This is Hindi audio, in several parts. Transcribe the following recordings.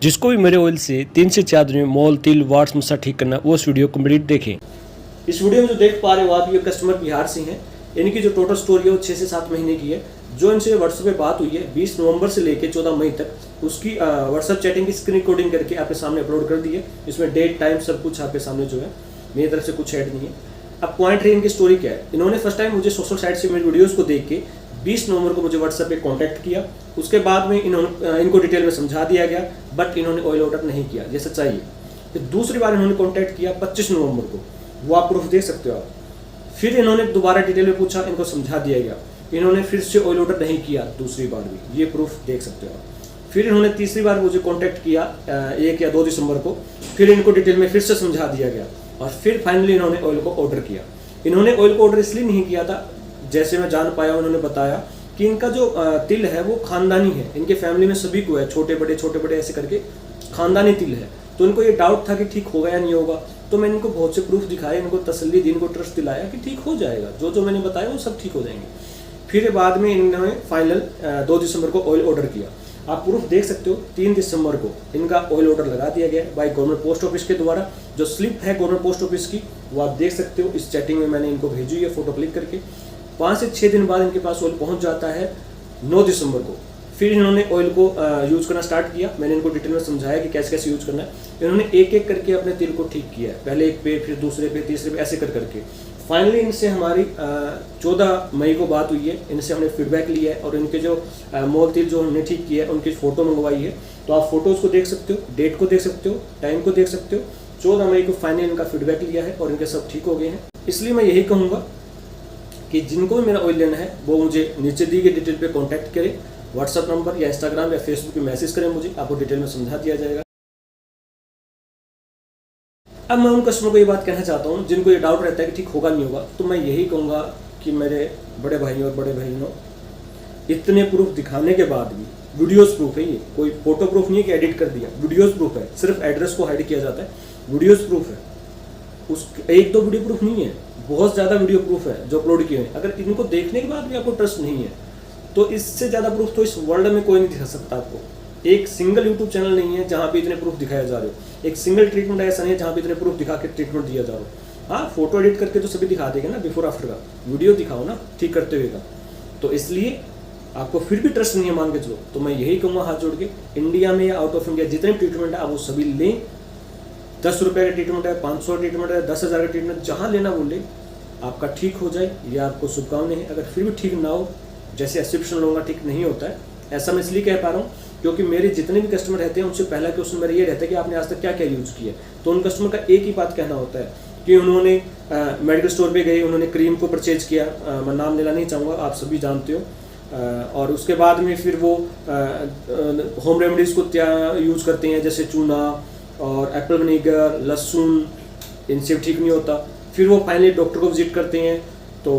जिसको भी मेरे ऑयल से 3 से 4 दिन में मोल, तिल, वार्स, मुस्सा ठीक करना, वो इस वीडियो कंप्लीट देखें। इस वीडियो में जो देख पा रहे हो आप, ये कस्टमर बिहार से हैं। इनकी जो टोटल स्टोरी है वो 6 से 7 महीने की है। जो इनसे व्हाट्सएप पे बात हुई है 20 नवंबर से लेकर 14 मई तक, उसकी व्हाट्सएप चैटिंग की स्क्रीन रिकॉर्डिंग करके आपके सामने अपलोड कर दी है। इसमें डेट, टाइम सब कुछ आपके सामने जो है, मेरी तरफ से कुछ ऐड नहीं है। अब पॉइंट है इनकी स्टोरी क्या है। इन्होंने फर्स्ट टाइम मुझे सोशल साइट से मेरी वीडियोज़ को देख के 20 नवंबर को मुझे व्हाट्सएप पे कांटेक्ट किया। उसके बाद में इनको डिटेल में समझा दिया गया, बट इन्होंने ऑयल ऑर्डर नहीं किया, ये सच्चाई है। फिर दूसरी बार इन्होंने कांटेक्ट किया 25 नवंबर को, वो आप प्रूफ देख सकते हो आप। फिर इन्होंने दोबारा डिटेल में पूछा, इनको समझा दिया गया, इन्होंने फिर से ऑयल ऑर्डर नहीं किया दूसरी बार भी, ये प्रूफ देख सकते हो आप। फिर इन्होंने तीसरी बार मुझे कांटेक्ट किया 1 या 2 दिसंबर को, फिर इनको डिटेल में फिर से समझा दिया गया और फिर फाइनली इन्होंने ऑयल को ऑर्डर किया। इन्होंने ऑयल को ऑर्डर इसलिए नहीं किया था, जैसे मैं जान पाया उन्होंने बताया कि इनका जो तिल है वो खानदानी है, इनके फैमिली में सभी को है, छोटे बड़े ऐसे करके खानदानी तिल है। तो इनको ये डाउट था कि ठीक होगा या नहीं होगा। तो मैंने इनको बहुत से प्रूफ दिखाए, इनको तसल्ली दी, इनको ट्रस्ट दिलाया कि ठीक हो जाएगा, जो जो मैंने बताया वो सब ठीक हो जाएंगे। फिर बाद में इन्होंने फाइनल 2 दिसंबर को ऑयल ऑर्डर किया। आप प्रूफ देख सकते हो, 3 दिसंबर को इनका ऑयल ऑर्डर लगा दिया गया बाय गवर्नमेंट पोस्ट ऑफिस के द्वारा। जो स्लिप है गवर्नमेंट पोस्ट ऑफिस की, वो आप देख सकते हो, इस चैटिंग में मैंने इनको भेजी है फोटो क्लिक करके। 5 से 6 दिन बाद इनके पास ऑयल पहुंच जाता है 9 दिसंबर को। फिर इन्होंने ऑयल को यूज़ करना स्टार्ट किया। मैंने इनको डिटेल में समझाया कि कैसे कैसे यूज़ करना है। इन्होंने एक एक करके अपने तिल को ठीक किया है, पहले एक पे, फिर दूसरे पे, तीसरे पे, ऐसे कर करके। फाइनली इनसे हमारी 14 मई को बात हुई है। इनसे हमने फीडबैक लिया है और इनके जो मोल तिल जो हमने ठीक किया है उनकी फ़ोटो मंगवाई है। तो आप फोटोज़ को देख सकते हो, डेट को देख सकते हो, टाइम को देख सकते हो। 14 मई को फाइनली इनका फीडबैक लिया है और इनके सब ठीक हो गए हैं। इसलिए मैं यही कहूँगा कि जिनको भी मेरा ऑयल लेना है वो मुझे नीचे दी गई डिटेल पे कांटेक्ट करें, व्हाट्सअप नंबर या इंस्टाग्राम या फेसबुक पे मैसेज करें, मुझे आपको डिटेल में समझा दिया जाएगा। अब मैं उन कस्टमर को ये बात कहना चाहता हूँ जिनको ये डाउट रहता है कि ठीक होगा नहीं होगा। तो मैं यही कहूँगा कि मेरे बड़े भाइयों और बड़े बहनों, इतने प्रूफ दिखाने के बाद भी, वीडियोज़ प्रूफ है ये, कोई फोटो प्रूफ नहीं है कि एडिट कर दिया, वीडियोज़ प्रूफ है। सिर्फ एड्रेस को हाइड किया जाता है, वीडियोज़ प्रूफ है। उस 1-2 वीडियो प्रूफ नहीं है, बहुत ज़्यादा वीडियो प्रूफ है जो अपलोड किए हैं। अगर इनको देखने के बाद भी आपको ट्रस्ट नहीं है तो इससे ज़्यादा प्रूफ तो इस वर्ल्ड में कोई नहीं दिखा सकता आपको। एक सिंगल यूट्यूब चैनल नहीं है जहाँ पे इतने प्रूफ दिखाया जा रहे हो। एक सिंगल ट्रीटमेंट ऐसा नहीं है जहाँ पे इतने प्रूफ दिखा के ट्रीटमेंट दिया जा रहा हो। हाँ, फोटो एडिट करके तो सभी दिखा देंगे ना, बिफोर आफ्टर का वीडियो दिखाओ ना ठीक करते हुए का। तो इसलिए आपको फिर भी ट्रस्ट नहीं है मान के चलो, तो मैं यही कहूँगा हाथ जोड़ के, इंडिया में या आउट ऑफ इंडिया जितने ट्रीटमेंट है आप वो सभी लें। 10 रुपये का ट्रीटमेंट है, 500 ट्रीटमेंट है, 10,000 का ट्रीटमेंट, जहाँ लेना बोले आपका ठीक हो जाए, ये आपको शुभकामनाएं हैं। अगर फिर भी ठीक ना हो, जैसे 80% लोगों का ठीक नहीं होता है, ऐसा मैं इसलिए कह पा रहा हूँ क्योंकि मेरे जितने भी कस्टमर रहते हैं उनसे पहला क्वेश्चन मेरा ये रहता है कि आपने आज तक क्या क्या यूज़ किया। तो उन कस्टमर का एक ही बात कहना होता है कि उन्होंने मेडिकल स्टोर पे गए, उन्होंने क्रीम को परचेज किया, मैं नाम लेना नहीं चाहूँगा, आप सभी जानते हो। और उसके बाद में फिर वो होम रेमेडीज़ को यूज़ करते हैं, जैसे चूना और एप्पल विनेगर, लहसुन, इनसे ठीक नहीं होता। फिर वो फाइनली डॉक्टर को विजिट करते हैं तो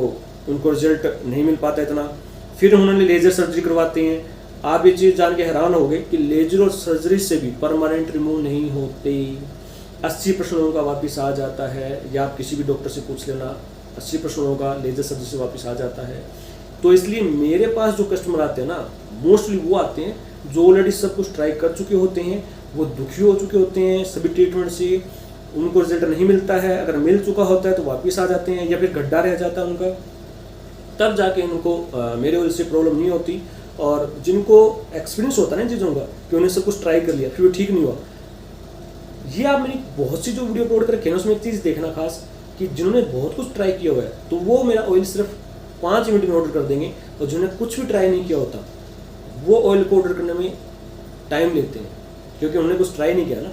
उनको रिजल्ट नहीं मिल पाता इतना। फिर उन्होंने लेज़र सर्जरी करवाते हैं। आप ये चीज़ जान के हैरान हो गए कि लेज़र और सर्जरी से भी परमानेंट रिमूव नहीं होते। 80% लोगों का वापस आ जाता है, या आप किसी भी डॉक्टर से पूछ लेना, 80% लोगों का लेज़र सर्जरी से वापस आ जाता है। तो इसलिए मेरे पास जो कस्टमर आते हैं ना, मोस्टली वो आते हैं जो ऑलरेडी सब कुछ ट्राई कर चुके होते हैं, वो दुखी हो चुके होते हैं सभी ट्रीटमेंट से, उनको रिजल्ट नहीं मिलता है। अगर मिल चुका होता है तो वापस आ जाते हैं, या फिर गड्ढा रह जाता है उनका, तब जाके इनको मेरे वजह से प्रॉब्लम नहीं होती। और जिनको एक्सपीरियंस होता है ना चीज़ों का कि उन्हें सब कुछ ट्राई कर लिया फिर भी ठीक नहीं हुआ, ये आप मेरी बहुत सी जो वीडियो अपलोड कर रखे हैं उसमें एक चीज़ देखना खास, कि जिन्होंने बहुत कुछ ट्राई किया हुआ है तो वो मेरा ऑयल सिर्फ 5 मिनट में ऑर्डर कर देंगे, और जिन्होंने कुछ भी ट्राई नहीं किया होता वो ऑयल को ऑर्डर करने में टाइम लेते हैं क्योंकि उन्होंने कुछ ट्राई नहीं किया ना।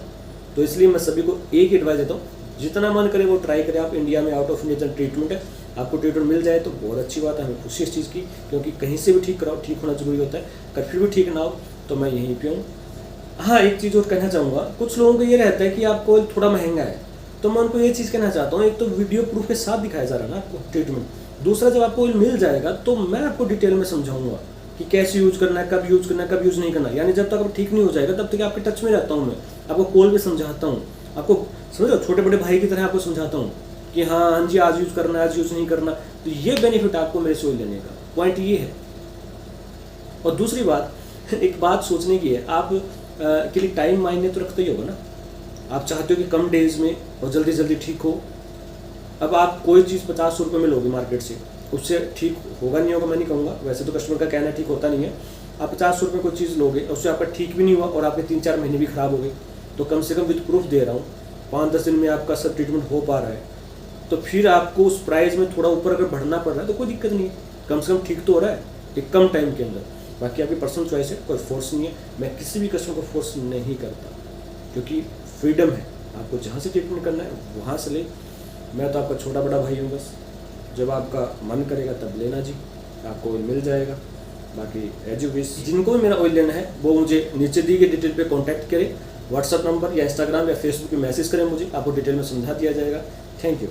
तो इसलिए मैं सभी को एक एडवाइस देता हूँ, जितना मन करे वो ट्राई करें। आप इंडिया में आउट ऑफ इंडिया जितना ट्रीटमेंट है, आपको ट्रीटमेंट मिल जाए तो बहुत अच्छी बात है, हमें खुशी इस चीज़ की, क्योंकि कहीं से भी ठीक कराओ, ठीक होना जरूरी होता है। अगर फिर भी ठीक ना हो तो मैं यहीं पे हूँ। हाँ, एक चीज़ और कहना चाहूँगा, कुछ लोगों को ये रहता है कि आपको थोड़ा महंगा है, तो मैं उनको ये चीज़ कहना चाहता हूँ, एक तो वीडियो प्रूफ के साथ दिखाया जा रहा है ना आपको ट्रीटमेंट, दूसरा जब आपको ऑयल मिल जाएगा तो मैं आपको डिटेल में समझाऊंगा कि कैसे यूज़ करना है, कब यूज़ करना है, कब यूज़ नहीं करना। यानी जब तक आप ठीक नहीं हो जाएगा तब तक आपके टच में रहता हूँ, मैं आपको कॉल पे समझाता हूँ, आपको समझो छोटे बड़े भाई की तरह आपको समझाता हूँ कि हाँ जी आज यूज़ करना है, आज यूज़ नहीं करना। तो ये बेनिफिट आपको मेरे से ऑयल लेने का पॉइंट ये है। और दूसरी बात, एक बात सोचने की है, आप के लिए टाइम मायने तो रखता ही होगा ना। आप चाहते हो कि कम डेज में और जल्दी जल्दी ठीक हो। अब आप कोई चीज़ 50 रुपये में लोगे मार्केट से, उससे ठीक होगा नहीं होगा मैं नहीं कहूँगा, वैसे तो कस्टमर का कहना ठीक होता नहीं है। आप 50 रुपये कोई चीज़ लोगे, उससे आपका ठीक भी नहीं हुआ और आपके 3-4 महीने भी खराब हो गए, तो कम से कम विद प्रूफ दे रहा हूँ 5-10 दिन में आपका सब ट्रीटमेंट हो पा रहा है, तो फिर आपको उस प्राइस में थोड़ा ऊपर अगर बढ़ना पड़ रहा है तो कोई दिक्कत नहीं है, कम से कम ठीक तो हो रहा है एक कम टाइम के अंदर। बाकी आपकी पर्सनल चॉइस है, कोई फोर्स नहीं है, मैं किसी भी कस्टमर को फोर्स नहीं करता, क्योंकि फ्रीडम है, आपको जहाँ से ट्रीटमेंट करना है वहाँ से ले। मैं तो आपका छोटा बड़ा भाई हूँ, बस जब आपका मन करेगा तब लेना जी, आपको ऑयल मिल जाएगा। बाकी एज यू विश, जिनको भी मेरा ऑयल लेना है वो मुझे नीचे दी गई डिटेल पे कांटेक्ट करें, व्हाट्सअप नंबर या इंस्टाग्राम या फेसबुक पे मैसेज करें मुझे, आपको डिटेल में समझा दिया जाएगा। Thank you.